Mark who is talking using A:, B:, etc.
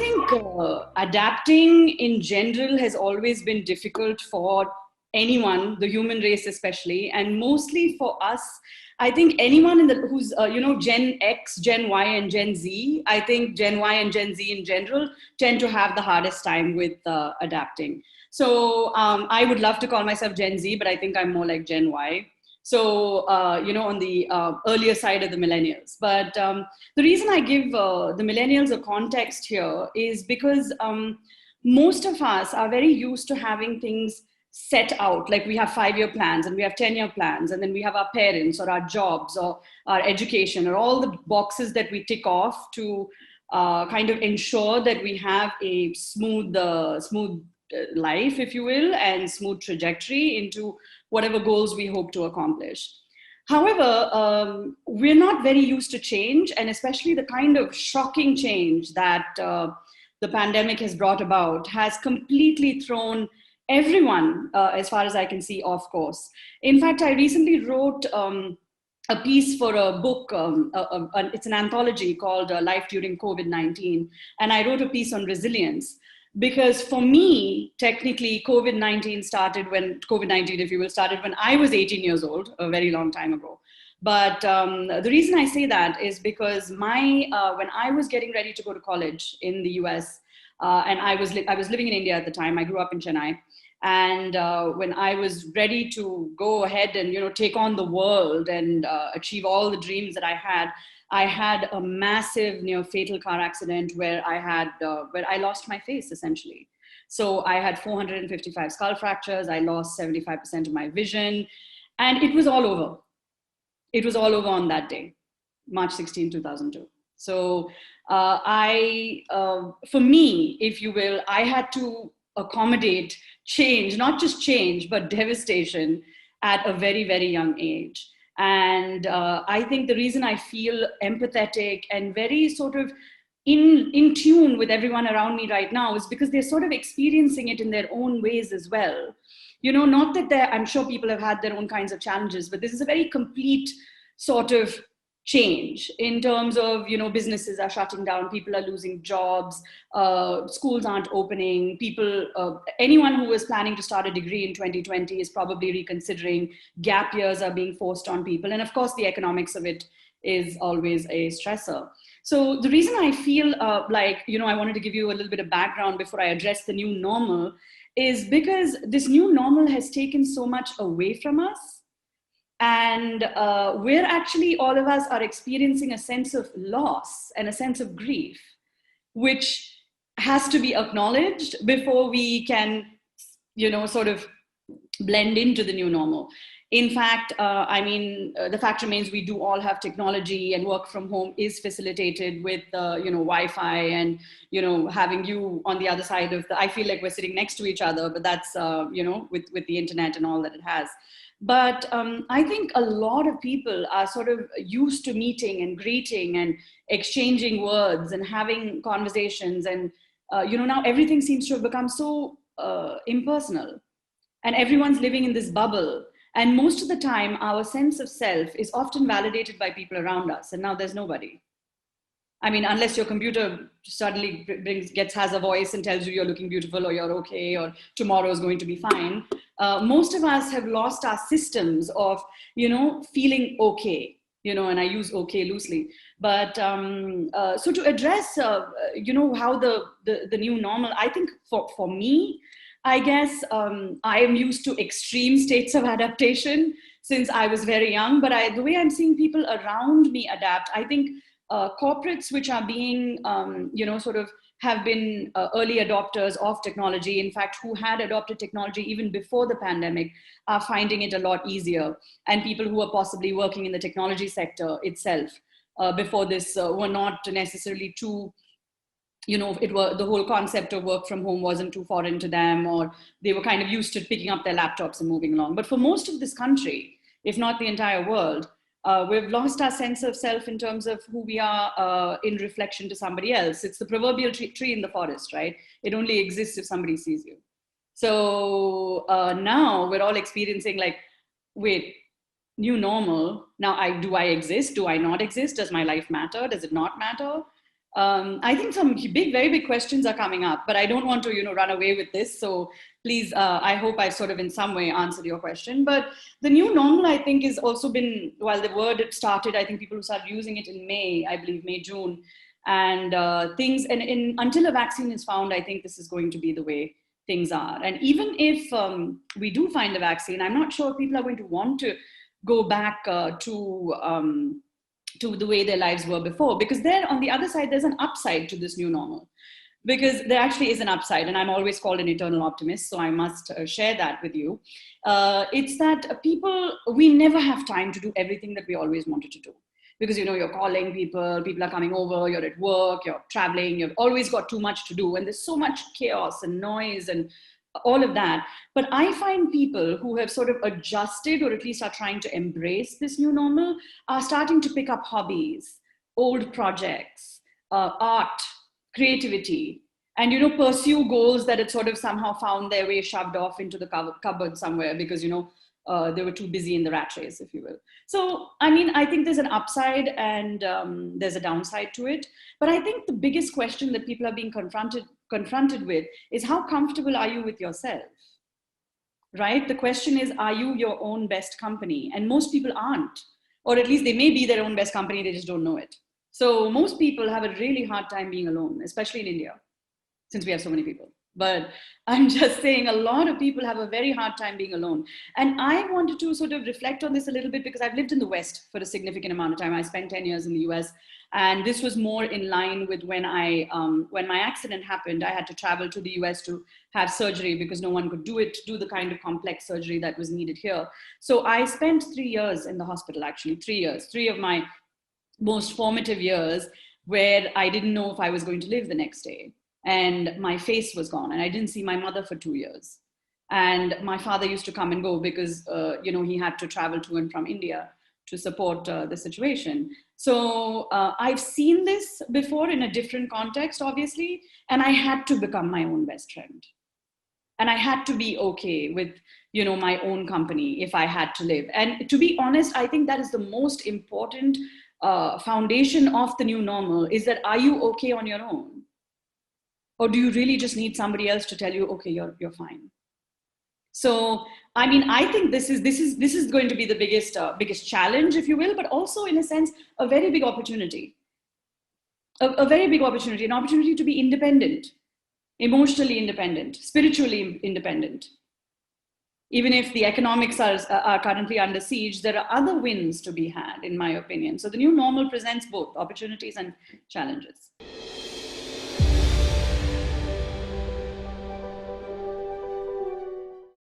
A: think adapting in general has always been difficult for anyone, the human race especially, and mostly for us. I think anyone who's Gen X, Gen Y, and Gen Z. I think Gen Y and Gen Z in general tend to have the hardest time with adapting. So I would love to call myself Gen Z, but I think I'm more like Gen Y. So on the earlier side of the millennials. But the reason I give the millennials a context here is because most of us are very used to having things set out. Like we have 5-year plans and we have 10-year plans, and then we have our parents or our jobs or our education or all the boxes that we tick off to kind of ensure that we have a smooth life, if you will, and smooth trajectory into whatever goals we hope to accomplish. However, we're not very used to change, and especially the kind of shocking change that the pandemic has brought about has completely thrown everyone, as far as I can see, off course. In fact, I recently wrote a piece for a book. It's an anthology called Life During COVID-19. And I wrote a piece on resilience. Because for me, technically, COVID-19 started when, COVID-19, if you will, started when I was 18 years old, a very long time ago. But the reason I say that is because when I was getting ready to go to college in the US, and I was living in India at the time, I grew up in Chennai. And when I was ready to go ahead and take on the world and achieve all the dreams that I had a massive near fatal car accident where I lost my face essentially. So I had 455 skull fractures. I lost 75% of my vision, and it was all over. It was all over on that day, March 16, 2002. So for me, if you will, I had to accommodate change, not just change, but devastation at a very, very young age. And I think the reason I feel empathetic and very sort of in tune with everyone around me right now is because they're sort of experiencing it in their own ways as well. Not that I'm sure people have had their own kinds of challenges, but this is a very complete sort of change in terms of, businesses are shutting down, people are losing jobs, schools aren't opening, anyone who was planning to start a degree in 2020 is probably reconsidering, gap years are being forced on people. And of course, the economics of it is always a stressor. So the reason I feel I wanted to give you a little bit of background before I address the new normal is because this new normal has taken so much away from us. And we're actually, all of us are experiencing a sense of loss and a sense of grief, which has to be acknowledged before we can, sort of blend into the new normal. In fact, the fact remains we do all have technology, and work from home is facilitated with, Wi-Fi and, having you on the other side of I feel like we're sitting next to each other, but that's, with the internet and all that it has. But I think a lot of people are sort of used to meeting and greeting and exchanging words and having conversations. And, now everything seems to have become so impersonal, and everyone's living in this bubble. And most of the time, our sense of self is often validated by people around us. And now there's nobody. I mean, unless your computer suddenly has a voice and tells you you're looking beautiful or you're okay or tomorrow is going to be fine. Most of us have lost our systems of, feeling okay, and I use okay loosely. But so to address, how the new normal, I think for me, I guess I am used to extreme states of adaptation since I was very young. But the way I'm seeing people around me adapt, I think corporates which are being, sort of have been early adopters of technology, in fact, who had adopted technology even before the pandemic, are finding it a lot easier. And people who are possibly working in the technology sector itself before this were not necessarily too, the whole concept of work from home wasn't too foreign to them, or they were kind of used to picking up their laptops and moving along. But for most of this country, if not the entire world, we've lost our sense of self in terms of who we are in reflection to somebody else. It's the proverbial tree in the forest, right? It only exists if somebody sees you. So now we're all experiencing like, wait, new normal. Now, do I exist? Do I not exist? Does my life matter? Does it not matter? I think some very big questions are coming up, but I don't want to, run away with this. So please, I hope I sort of in some way answered your question. But the new normal, I think, has also been, while the word started, I think people who started using it in May, I believe May, June, and until a vaccine is found, I think this is going to be the way things are. And even if we do find a vaccine, I'm not sure people are going to want to go back to the way their lives were before, because there on the other side, there's an upside to this new normal, because there actually is an upside, and I'm always called an eternal optimist, so I must share that with you. It's that we never have time to do everything that we always wanted to do, because you're calling people are coming over, you're at work, you're traveling, you've always got too much to do, and there's so much chaos and noise and all of that. But I find people who have sort of adjusted, or at least are trying to embrace this new normal, are starting to pick up hobbies, old projects, art, creativity, and pursue goals that had sort of somehow found their way shoved off into the cupboard somewhere, because they were too busy in the rat race, if you will. So, I think there's an upside and there's a downside to it. But I think the biggest question that people are being confronted with is, how comfortable are you with yourself? Right? The question is, are you your own best company? And most people aren't, or at least they may be their own best company, they just don't know it. So most people have a really hard time being alone, especially in India, since we have so many people. But I'm just saying, a lot of people have a very hard time being alone. And I wanted to sort of reflect on this a little bit, because I've lived in the West for a significant amount of time. I spent 10 years in the US. And this was more in line with when my accident happened. I had to travel to the US to have surgery, because no one could do the kind of complex surgery that was needed here. So I spent 3 years in the hospital, actually 3 years, 3 of my most formative years, where I didn't know if I was going to live the next day. And my face was gone, and I didn't see my mother for 2 years. And my father used to come and go, because he had to travel to and from India to support the situation. So I've seen this before in a different context, obviously, and I had to become my own best friend. And I had to be okay with, my own company if I had to live. And to be honest, I think that is the most important foundation of the new normal, is that, are you okay on your own? Or do you really just need somebody else to tell you, okay, you're fine? So, I think this is going to be the biggest challenge, if you will, but also in a sense, a very big opportunity. A very big opportunity, an opportunity to be independent, emotionally independent, spiritually independent. Even if the economics are currently under siege, there are other wins to be had, in my opinion. So the new normal presents both opportunities and challenges.